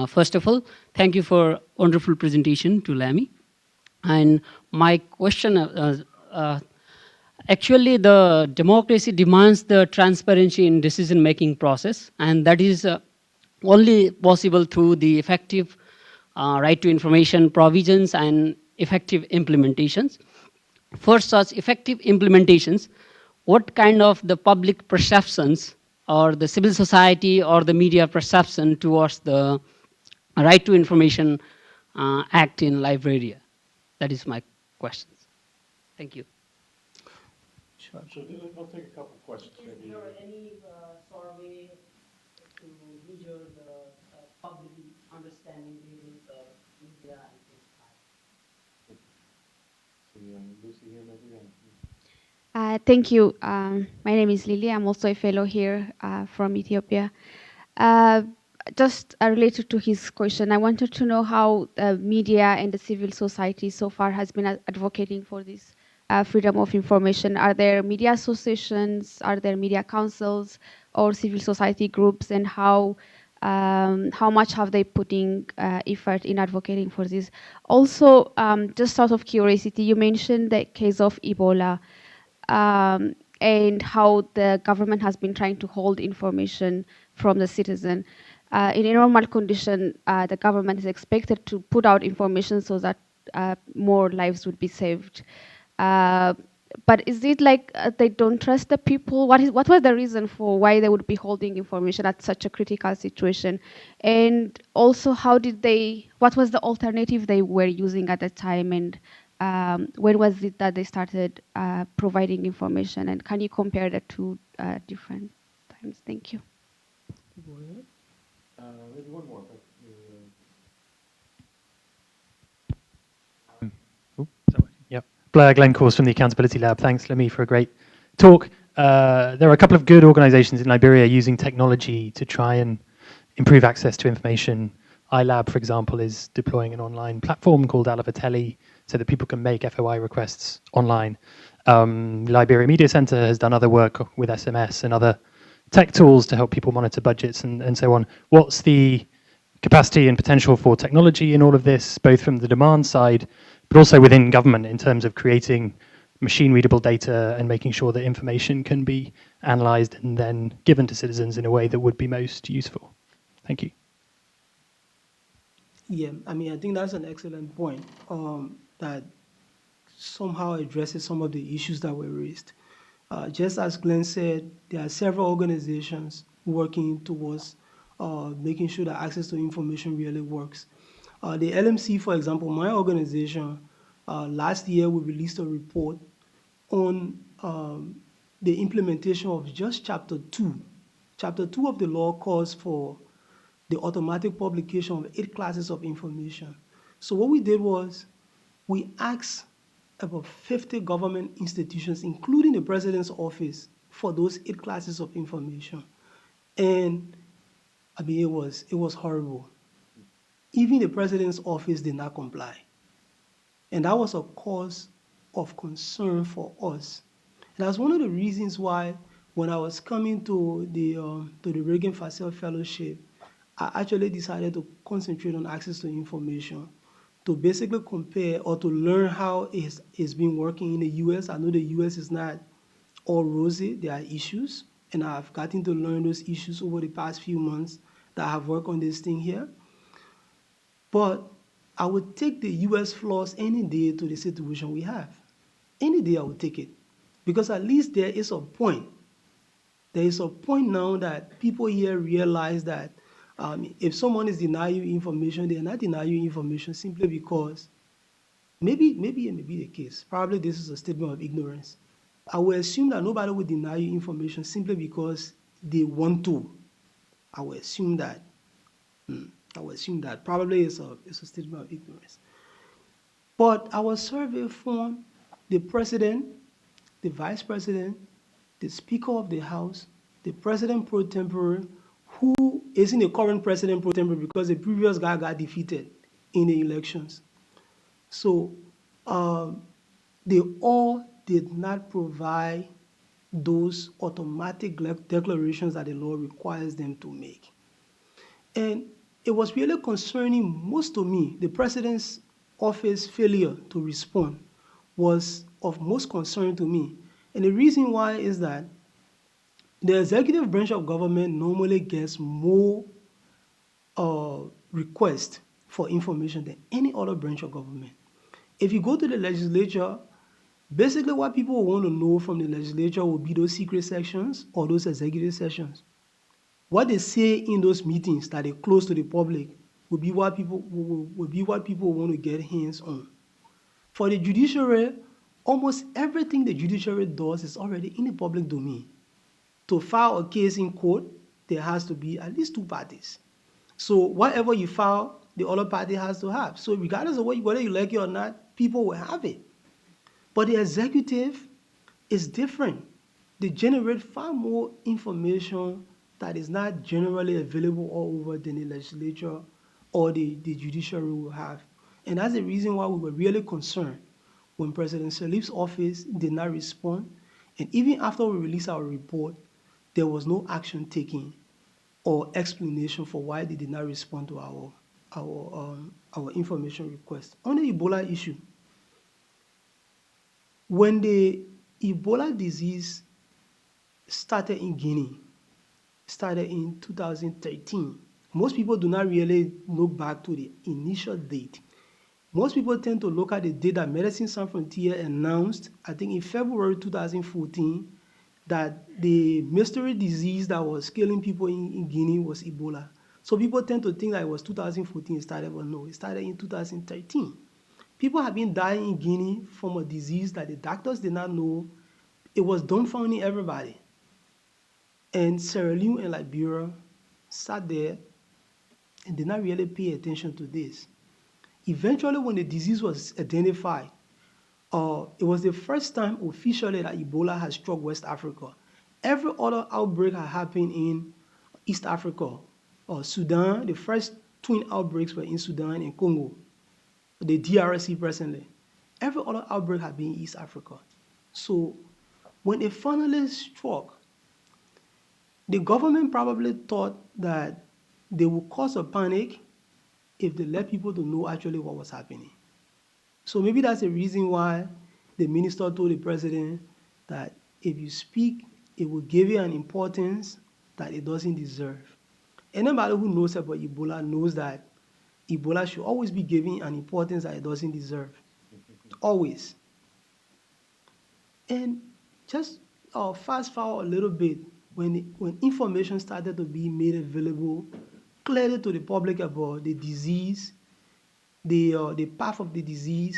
First of all, thank you for wonderful presentation to Lamii. And my question, actually the democracy demands the transparency in decision-making process, and that is only possible through the effective right to information provisions and effective implementations. For such effective implementations, what kind of the public perceptions or the civil society or the media perception towards the right to information act in Liberia? That is my question. Thank you. Sure. So I'll take a couple questions. Maybe. Any survey to measure the public understanding level of media and Lucy here, maybe. Thank you. My name is Lily. I'm also a fellow here from Ethiopia. Uh, just related to his question, I wanted to know how media and the civil society so far has been advocating for this freedom of information. Are there media associations? Are there media councils or civil society groups? And how much have they putting effort in advocating for this? Also, just out of curiosity, you mentioned the case of Ebola. And how the government has been trying to hold information from the citizen. In a normal condition, the government is expected to put out information so that more lives would be saved. But is it like they don't trust the people? What was the reason for why they would be holding information at such a critical situation? And also, what was the alternative they were using at the time? And when was it that they started providing information? And can you compare the two different times? Thank you. Go ahead. Maybe one more. But, Yep. Blair Glencourse from the Accountability Lab. Thanks, Lamii, for a great talk. There are a couple of good organizations in Liberia using technology to try and improve access to information. iLab, for example, is deploying an online platform called Alavateli so that people can make FOI requests online. Liberia Media Center has done other work with SMS and other tech tools to help people monitor budgets and so on. What's the capacity and potential for technology in all of this, both from the demand side, but also within government in terms of creating machine-readable data and making sure that information can be analyzed and then given to citizens in a way that would be most useful? Thank you. Yeah, I mean, I think that's an excellent point that somehow addresses some of the issues that were raised. Just as Glenn said, there are several organizations working towards making sure that access to information really works. The LMC, for example, my organization, last year we released a report on the implementation of just Chapter 2. Chapter 2 of the law calls for the automatic publication of 8 classes of information. So what we did was we asked about 50 government institutions, including the president's office, for those 8 classes of information. And I mean, it was horrible. Even the president's office did not comply. And that was a cause of concern for us. And that's one of the reasons why when I was coming to the Reagan-fascell Fellowship, I actually decided to concentrate on access to information to basically compare or to learn how it's been working in the US. I know the US is not all rosy, there are issues, and I've gotten to learn those issues over the past few months that I have worked on this thing here. But I would take the US flaws any day to the situation we have. Any day I would take it. Because at least there is a point. There is a point now that people here realize that if someone is denying you information, they are not denying you information simply because maybe it may be the case. Probably this is a statement of ignorance. I will assume that nobody will deny you information simply because they want to. I will assume that. I will assume that probably it's a statement of ignorance. But our survey found the president, the vice president, the speaker of the house, the president pro tempore, who isn't the current president pro tempore because the previous guy got defeated in the elections. So they all did not provide those automatic declarations that the law requires them to make. And it was really concerning most to me. The president's office failure to respond was of most concern to me. And the reason why is that the executive branch of government normally gets more requests for information than any other branch of government. If you go to the legislature, basically what people want to know from the legislature will be those secret sections or those executive sessions. What they say in those meetings that are close to the public will be what people want to get hands on. For the judiciary, almost everything the judiciary does is already in the public domain. To file a case in court, there has to be at least two parties. So whatever you file, the other party has to have. So regardless of whether you like it or not, people will have it. But the executive is different. They generate far more information that is not generally available all over than the legislature or the judiciary will have. And that's the reason why we were really concerned when President Sirleaf's office did not respond. And even after we released our report, there was no action taken or explanation for why they did not respond to our information request. On the Ebola issue, when the Ebola disease started in Guinea, started in 2013, most people do not really look back to the initial date. Most people tend to look at the date that Medecins Sans Frontières announced, I think in February 2014, that the mystery disease that was killing people in Guinea was Ebola. So people tend to think that it was 2014 it started, but no, it started in 2013. People have been dying in Guinea from a disease that the doctors did not know. It was dumbfounding everybody. And Sierra Leone and Liberia sat there and did not really pay attention to this. Eventually, when the disease was identified, it was the first time officially that Ebola has struck West Africa. Every other outbreak had happened in East Africa. Sudan, the first twin outbreaks were in Sudan and Congo, the DRC presently. Every other outbreak had been in East Africa. So when it finally struck, the government probably thought that they would cause a panic if they let people to know actually what was happening. So maybe that's the reason why the minister told the president that if you speak, it will give you an importance that it doesn't deserve. Anybody who knows about Ebola knows that Ebola should always be given an importance that it doesn't deserve. Always. And just fast forward a little bit, when information started to be made available clearly to the public about the disease, the path of the disease,